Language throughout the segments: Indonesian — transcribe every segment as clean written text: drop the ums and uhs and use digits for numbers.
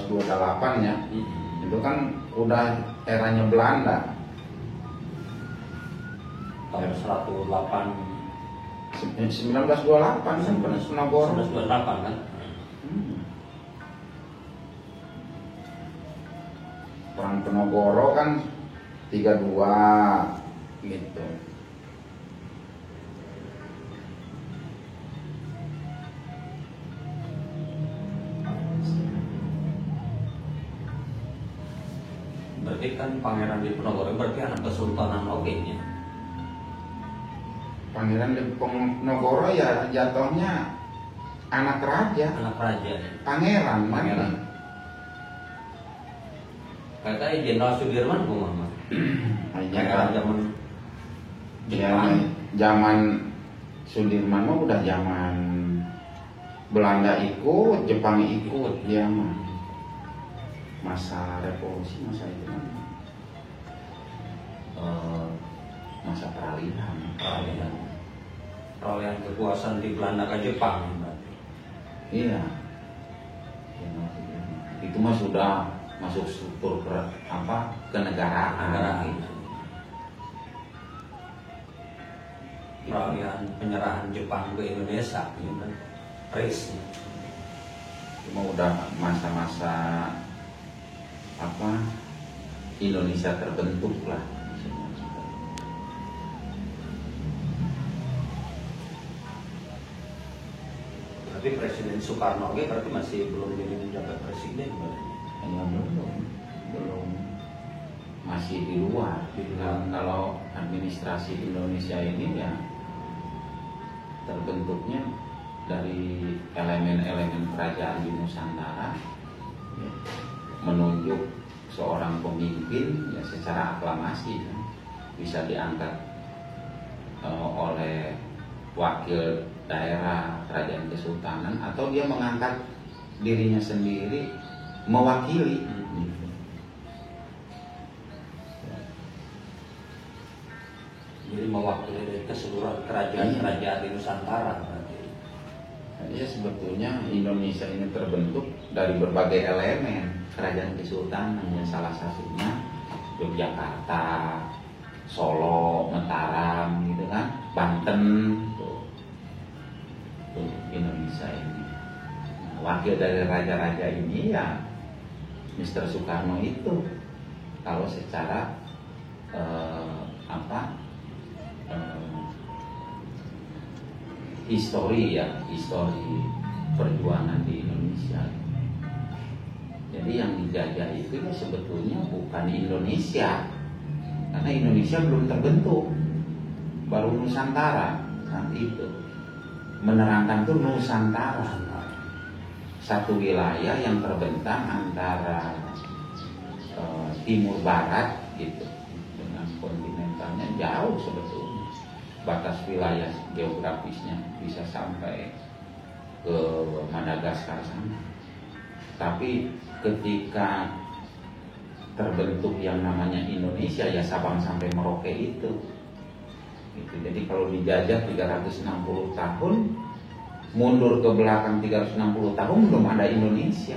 1928 ya. Itu kan udah eranya Belanda. Tahun 108 1928 kan Penogoro. 1928 kan. Perang Penogoro kan 32 gitu. Berarti kan Pangeran Diponegoro berarti anak Kesultanan oke nya. Pangeran Diponegoro ya jatuhnya anak raja. Anak raja. Pangeran. Kayaknya Jenderal Sudirman kumaha. Pangeran zaman ya, zaman Sudirman mah udah zaman Belanda ikut, Jepang ikut, dia mah masa revolusi, masa itu masa peralihan kekuasaan di Belanda ke Jepang berarti. Iya. Itu mah sudah masuk struktur kenegaraan. Peralihan penyerahan Jepang ke Indonesia gitu. Race. Cuma udah masa-masa Indonesia terbentuk lah. Berarti Presiden Soekarno berarti masih belum jadi menjabat presiden berarti. Ya, belum masih di luar. Kalau administrasi Indonesia ini ya terbentuknya dari elemen-elemen kerajaan di Nusantara ya, menunjuk seorang pemimpin ya secara aklamasi kan, bisa diangkat oleh wakil daerah kerajaan kesultanan atau dia mengangkat dirinya sendiri mewakili. Jadi mewakili dari keseluruhan kerajaan-kerajaan di Nusantara berarti. Ya sebetulnya Indonesia ini terbentuk dari berbagai elemen kerajaan kesultanan yang salah satunya Yogyakarta, Solo, Mataram gitu kan, Banten tuh Indonesia ini. Nah, wakil dari raja-raja ini ya Mr. Soekarno itu kalau secara histori perjuangan di Indonesia. Jadi yang dijajah itu ya sebetulnya bukan Indonesia, karena Indonesia belum terbentuk, baru Nusantara saat itu. Menerangkan tuh Nusantara, satu wilayah yang terbentang antara timur barat gitu dengan kontinentalnya jauh sebetulnya. Batas wilayah geografisnya bisa sampai ke Madagaskar sana. Tapi ketika terbentuk yang namanya Indonesia ya Sabang sampai Merauke itu. Gitu. Jadi kalau dijajah 360 tahun, mundur ke belakang 360 tahun belum ada Indonesia.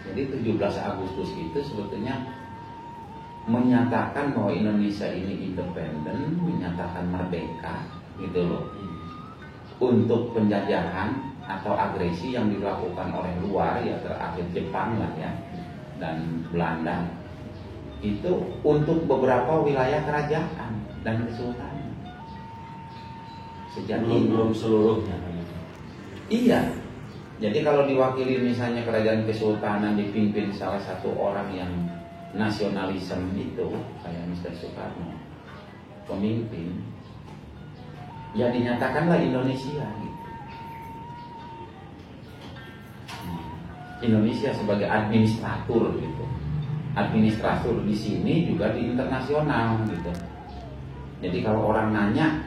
Jadi 17 Agustus itu sebetulnya menyatakan bahwa Indonesia ini independen, menyatakan merdeka gitu loh. Untuk penjajahan atau agresi yang dilakukan oleh luar ya terakhir Jepang lah ya dan Belanda itu untuk beberapa wilayah kerajaan dan kesultanan. Sejak belum seluruhnya. Iya. Jadi kalau diwakili misalnya kerajaan kesultanan dipimpin salah satu orang yang nasionalisme itu kayak Mr. Soekarno pemimpin ya dinyatakanlah Indonesia gitu. Indonesia sebagai administratur gitu. Administratur di sini juga di internasional gitu. Jadi kalau orang nanya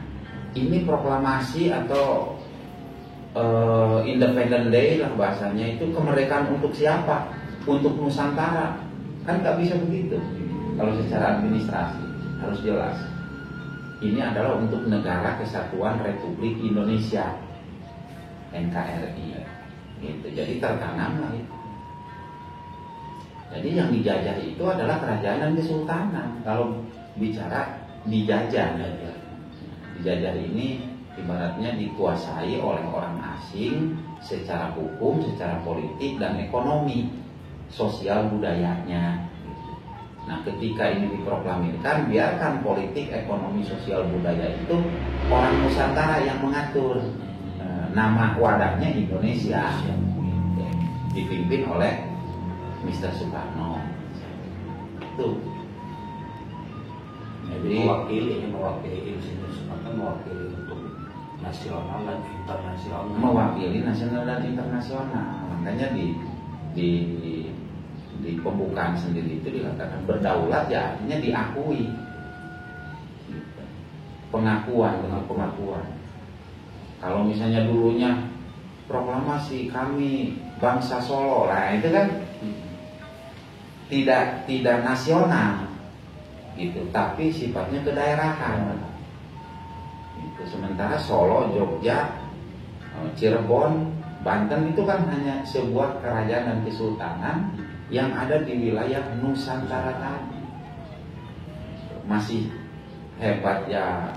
ini proklamasi atau Independent Day lah bahasanya itu kemerdekaan untuk siapa? Untuk Nusantara. Kan nggak bisa begitu. Kalau secara administrasi harus jelas. Ini adalah untuk Negara Kesatuan Republik Indonesia, NKRI. gitu. Jadi tertanam lah itu. Jadi yang dijajah itu adalah kerajaan dan kesultanan. Kalau bicara dijajah, dijajah ini ibaratnya dikuasai oleh orang asing secara hukum, secara politik dan ekonomi, sosial budayanya. Nah, ketika ini diproklamirkan, biarkan politik, ekonomi, sosial, budaya itu orang Nusantara yang mengatur. Nama wadahnya Indonesia, dipimpin oleh Mr. Soekarno. Itu. Jadi mewakili Soekarno mewakili untuk nasional dan internasional. Mewakili nasional dan internasional. Makanya di pembukaan sendiri itu dikatakan berdaulat, ya artinya diakui. Pengakuan. Kalau misalnya dulunya proklamasi kami bangsa Solo, lah itu kan tidak nasional gitu, tapi sifatnya kedaerahan. Itu sementara Solo, Jogja, Cirebon, Banten itu kan hanya sebuah kerajaan dan kesultanan yang ada di wilayah Nusantara tadi. Masih hebat ya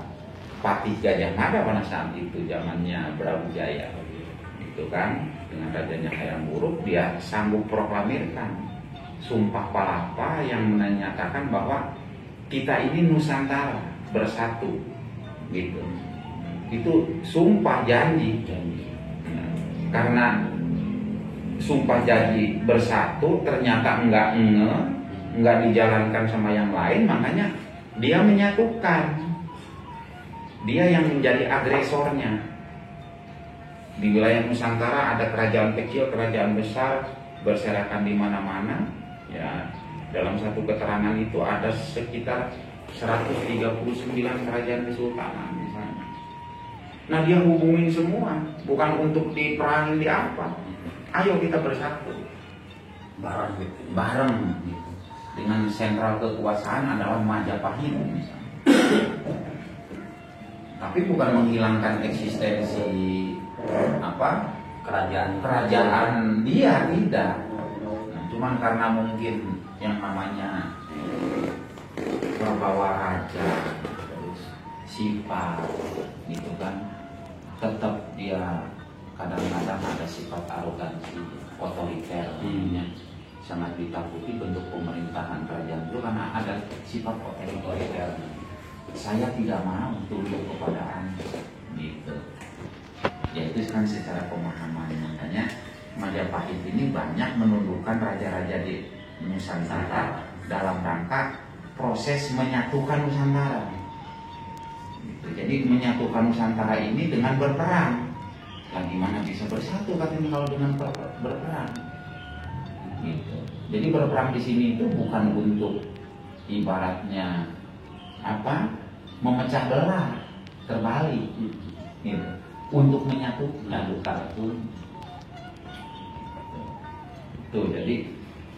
Patih Gajah Mada pada saat itu, zamannya Brawijaya. Itu kan dengan rajanya Hayam Wuruk, dia sanggup proklamirkan Sumpah Palapa yang menyatakan bahwa kita ini Nusantara bersatu gitu. Itu sumpah janji. Karena sumpah janji bersatu ternyata enggak dijalankan sama yang lain, makanya dia menyatukan. Dia yang menjadi agresornya. Di wilayah Nusantara ada kerajaan kecil, kerajaan besar berserakan di mana-mana. Ya, dalam satu keterangan itu ada sekitar 139 kerajaan kesultanan misalnya. Nah, dia hubungin semua, bukan untuk diperang di apa. Ayo kita bersatu. Bareng gitu. Bareng gitu. Dengan sentral kekuasaan adalah Majapahit misalnya. Tapi bukan menghilangkan eksistensi kerajaan dia, tidak. Nah, cuman karena mungkin yang namanya Prabawa Raja, terus sifat gitu kan, tetap dia kadang-kadang ada sifat arogansi, otoriter, sangat ditakuti bentuk pemerintahan kerajaan itu karena ada sifat otoriter. Saya tidak mau tunduk kepada Anda, gitu. Ya itu kan secara pemahaman. Makanya Majapahit ini banyak menundukkan raja-raja di Nusantara dalam rangka proses menyatukan Nusantara. Gitu. Jadi menyatukan Nusantara ini dengan berperang. Lah gimana bisa bersatu katanya kalau dengan berperang? Gitu. Jadi berperang di sini itu bukan untuk ibaratnya memecah belah, terbalik, gitu. Untuk menyatukan pun. Tuh, jadi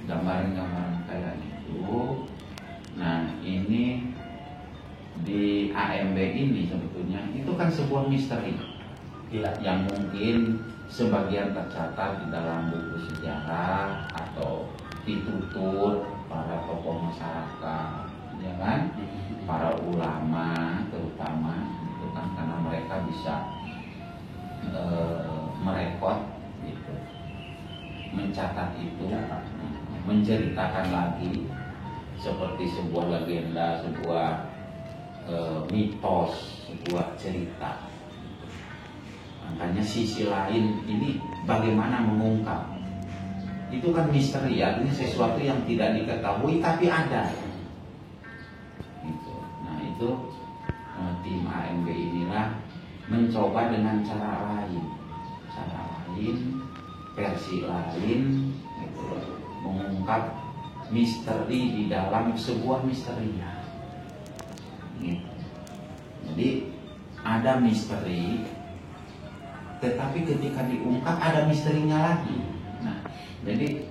gambaran-gambaran kayak gitu. Nah, ini di AMB ini sebetulnya itu kan sebuah misteri yang mungkin sebagian tercatat di dalam buku sejarah atau ditutur para tokoh masyarakat, ya kan? Para ulama terutama itu kan, karena mereka bisa merekod gitu, mencatat itu, menceritakan lagi seperti sebuah legenda, sebuah mitos, sebuah cerita. Makanya sisi lain ini bagaimana mengungkap, itu kan misteri, artinya sesuatu yang tidak diketahui tapi ada. Itu tim AMB inilah mencoba dengan cara lain, versi lain, gitu, mengungkap misteri di dalam sebuah misteri. Gitu. Jadi ada misteri, tetapi ketika diungkap ada misterinya lagi. Nah, jadi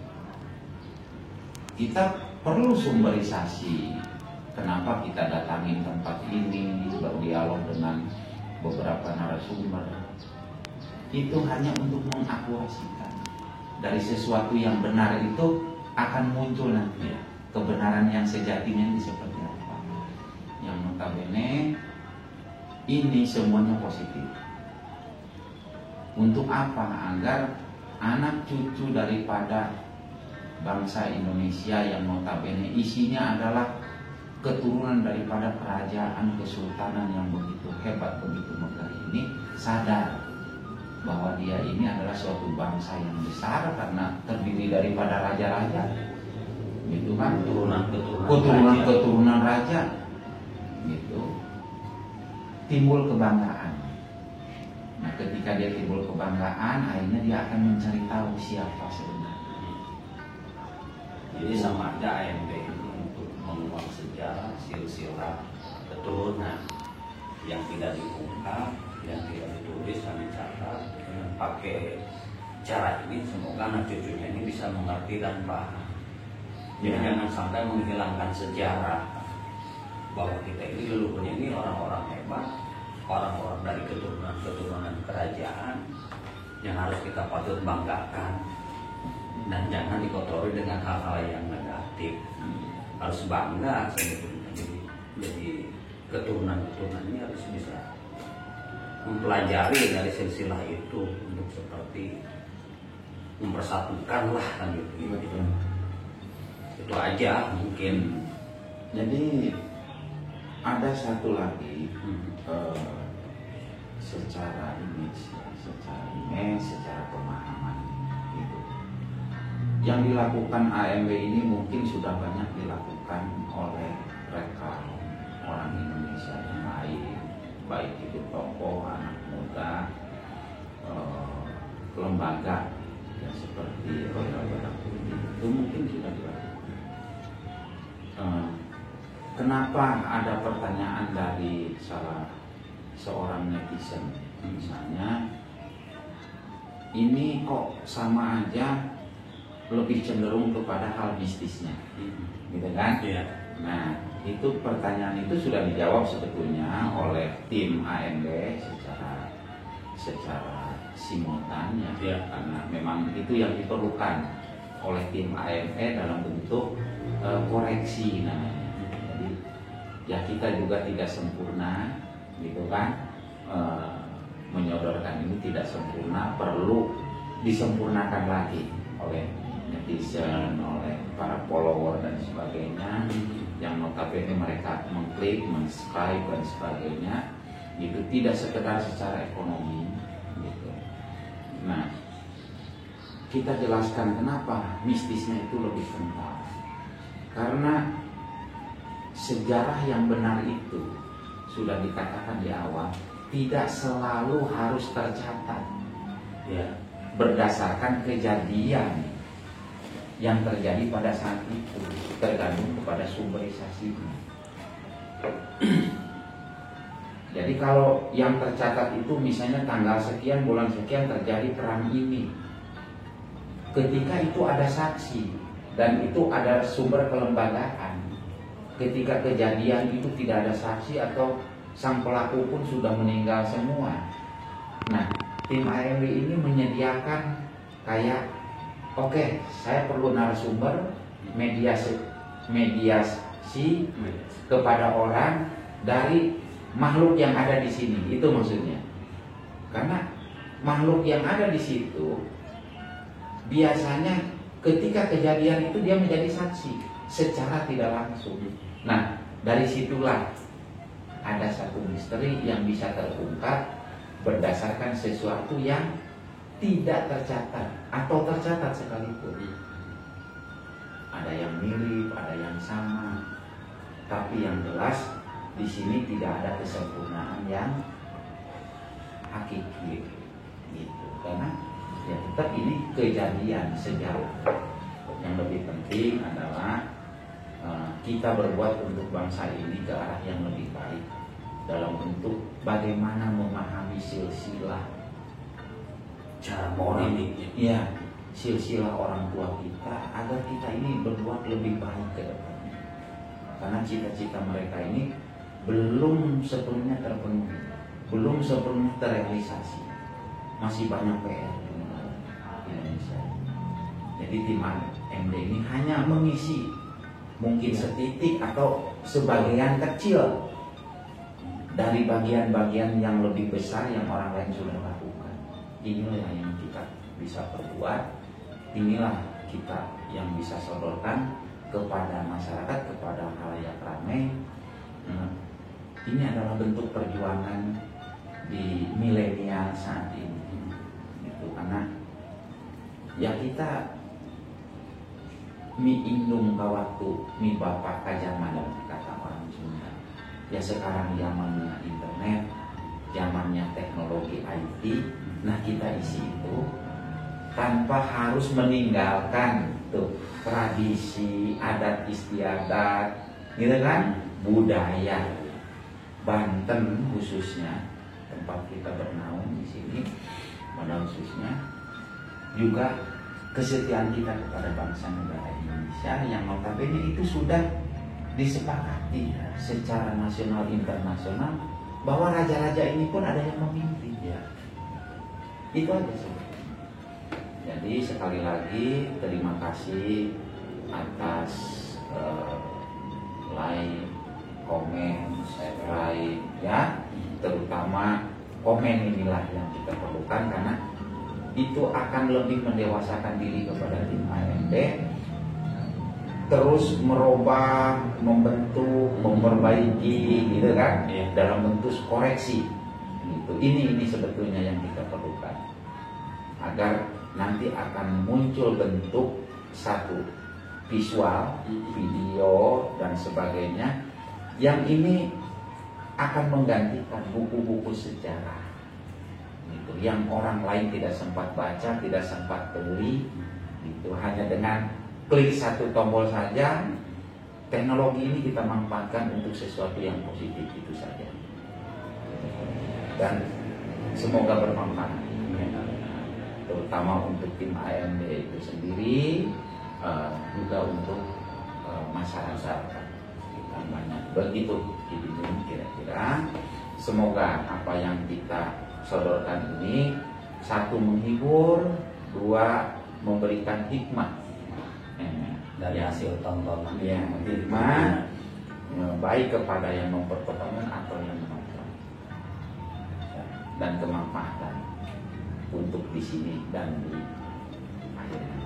kita perlu sumberisasi. Kenapa kita datangin tempat ini, berdialog dengan beberapa narasumber? Itu hanya untuk mengakurasikan. dari sesuatu yang benar itu akan muncul nanti kebenaran yang sejatinya ini seperti apa. Yang notabene ini semuanya positif. Untuk apa? Agar anak cucu daripada bangsa Indonesia yang notabene isinya adalah keturunan daripada kerajaan kesultanan yang begitu hebat, begitu megah ini sadar bahwa dia ini adalah suatu bangsa yang besar karena terdiri daripada raja-raja, gitu kan? Keturunan raja, gitu. Timbul kebanggaan. Nah, ketika dia timbul kebanggaan, akhirnya dia akan mencari tahu siapa sebenarnya. Jadi sama aja AMB ini untuk menguak sejarah silsilah keturunan yang tidak diungkap, yang tidak ditulis dan dicatat. Pakai cara ini semoga anak cucunya ini bisa mengerti dan paham. Jadi jangan sampai menghilangkan sejarah bahwa kita ini leluhurnya ini orang-orang hebat, orang-orang dari keturunan kerajaan yang harus kita patut banggakan, dan jangan dikotori dengan hal-hal yang negatif. Harus bangga sebetulnya. Jadi keturunan ini harus bisa mempelajari dari silsilah itu untuk seperti mempersatukan lah kan gitu. Itu aja mungkin. Jadi ada satu lagi secara image, secara pemahaman gitu. Yang dilakukan AMB ini mungkin sudah banyak dilakukan oleh mereka orang Indonesia yang lain, baik itu tokoh, anak muda, lembaga ya, seperti Royal Badak Putih itu mungkin sudah dilakukan. Kenapa ada pertanyaan dari salah seorang netizen, misalnya ini kok sama aja lebih cenderung kepada hal mistisnya, gitu kan? Iya. Nah, itu pertanyaan itu sudah dijawab sebetulnya oleh tim AMB secara simultan ya, karena memang itu yang diperlukan oleh tim AMB dalam bentuk koreksi namanya. Jadi ya kita juga tidak sempurna, gitu kan? Menyodorkan ini tidak sempurna, perlu disempurnakan lagi oleh netizen, oleh para follower dan sebagainya, yang notabene mereka mengklik, mensubscribe dan sebagainya, itu tidak sekedar secara ekonomi, gitu. Nah, kita jelaskan kenapa mistisnya itu lebih kental, karena sejarah yang benar itu sudah dikatakan di awal tidak selalu harus tercatat, ya, berdasarkan kejadian yang terjadi pada saat itu, tergantung kepada sumberisasinya. Jadi kalau yang tercatat itu misalnya tanggal sekian, bulan sekian terjadi perang ini, ketika itu ada saksi dan itu ada sumber kelembagaan. Ketika kejadian itu tidak ada saksi atau sang pelaku pun sudah meninggal semua. Nah, tim AMB ini menyediakan kayak, oke, saya perlu narasumber mediasi kepada orang dari makhluk yang ada di sini. Itu maksudnya. Karena makhluk yang ada di situ biasanya ketika kejadian itu dia menjadi saksi secara tidak langsung. Nah, dari situlah ada satu misteri yang bisa terungkap berdasarkan sesuatu yang tidak tercatat atau tercatat sekalipun. Ada yang mirip, ada yang sama, tapi yang jelas di sini tidak ada kesempurnaan yang hakiki, gitu. Karena ya tetap ini kejadian sejarah. Yang lebih penting adalah kita berbuat untuk bangsa ini ke arah yang lebih baik dalam bentuk bagaimana memahami silsilah cara politiknya, ya, silsilah orang tua kita agar kita ini berbuat lebih baik ke depan. Karena cita-cita mereka ini belum sepenuhnya terpenuhi, belum sepenuhnya terrealisasi, masih banyak PR di Indonesia. Jadi tim AMD ini hanya mengisi mungkin setitik atau sebagian kecil dari bagian-bagian yang lebih besar yang orang lain sudah lakukan. Inilah yang kita bisa perbuat, inilah kita yang bisa sodorkan kepada masyarakat, kepada khalayak ramai. Ini adalah bentuk perjuangan di milenial saat ini. Itu karena ya kita mi indung kawatu mi bapak kajaman kata orang Sunda. Ya sekarang zamannya internet, zamannya teknologi IT. Nah kita isi itu tanpa harus meninggalkan tuh tradisi, adat istiadat, gitu kan, budaya Banten khususnya tempat kita bernaung di sini, pada khususnya juga kesetiaan kita kepada bangsa negara Indonesia yang notabene itu sudah disepakati secara nasional internasional bahwa raja-raja ini pun ada yang memimpin ya. Itu aja sebenarnya. Jadi sekali lagi terima kasih atas like, komen, subscribe ya, terutama komen inilah yang kita perlukan karena itu akan lebih mendewasakan diri kepada tim AMD, terus merubah, membentuk, memperbaiki gitu kan, dalam bentuk koreksi gitu. Ini sebetulnya yang kita perlukan agar nanti akan muncul bentuk satu visual, video dan sebagainya yang ini akan menggantikan buku-buku sejarah gitu, yang orang lain tidak sempat baca, tidak sempat beli gitu. Hanya dengan klik satu tombol saja, teknologi ini kita manfaatkan untuk sesuatu yang positif itu saja. Dan semoga bermanfaat, terutama untuk tim AMD itu sendiri, juga untuk masyarakat. Banyak begitu jadi kira-kira semoga apa yang kita sodorkan ini satu menghibur, dua memberikan hikmah dari hasil tontonan ya, hikmah baik kepada yang mempertonton atau yang menonton dan kemanfaatan untuk di sini dan di akhirnya.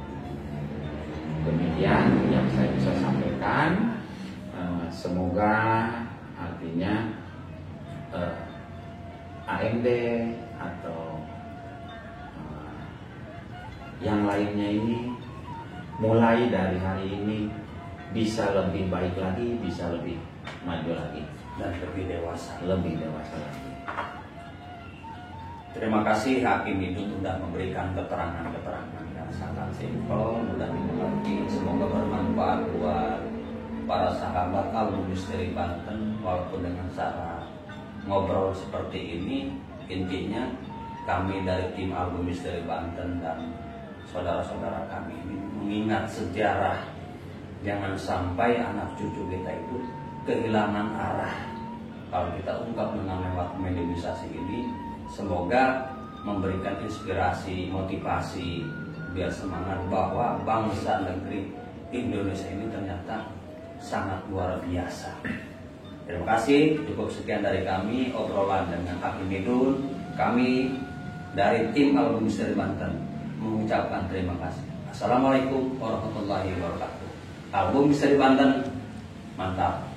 Demikian yang saya bisa sampaikan. Semoga artinya AMD atau yang lainnya ini mulai dari hari ini bisa lebih baik lagi, bisa lebih maju lagi dan lebih dewasa lagi. Terima kasih Hakim itu sudah memberikan keterangan-keterangan yang sangat simpel, mudah dimengerti. Semoga bermanfaat buat para sahabat Album Misteri Banten, walaupun dengan cara ngobrol seperti ini. Intinya kami dari tim Album Misteri Banten dan saudara-saudara kami ini mengingat sejarah. Jangan sampai anak cucu kita itu kehilangan arah. Kalau kita ungkap dengan lewat mediumisasi ini, semoga memberikan inspirasi, motivasi, biar semangat bahwa bangsa negeri Indonesia ini ternyata sangat luar biasa. Terima kasih. Cukup sekian dari kami obrolan dengan Hakim Midun. Kami dari tim Album Misteri Banten mengucapkan terima kasih. Assalamualaikum warahmatullahi wabarakatuh. Album Misteri Banten mantap.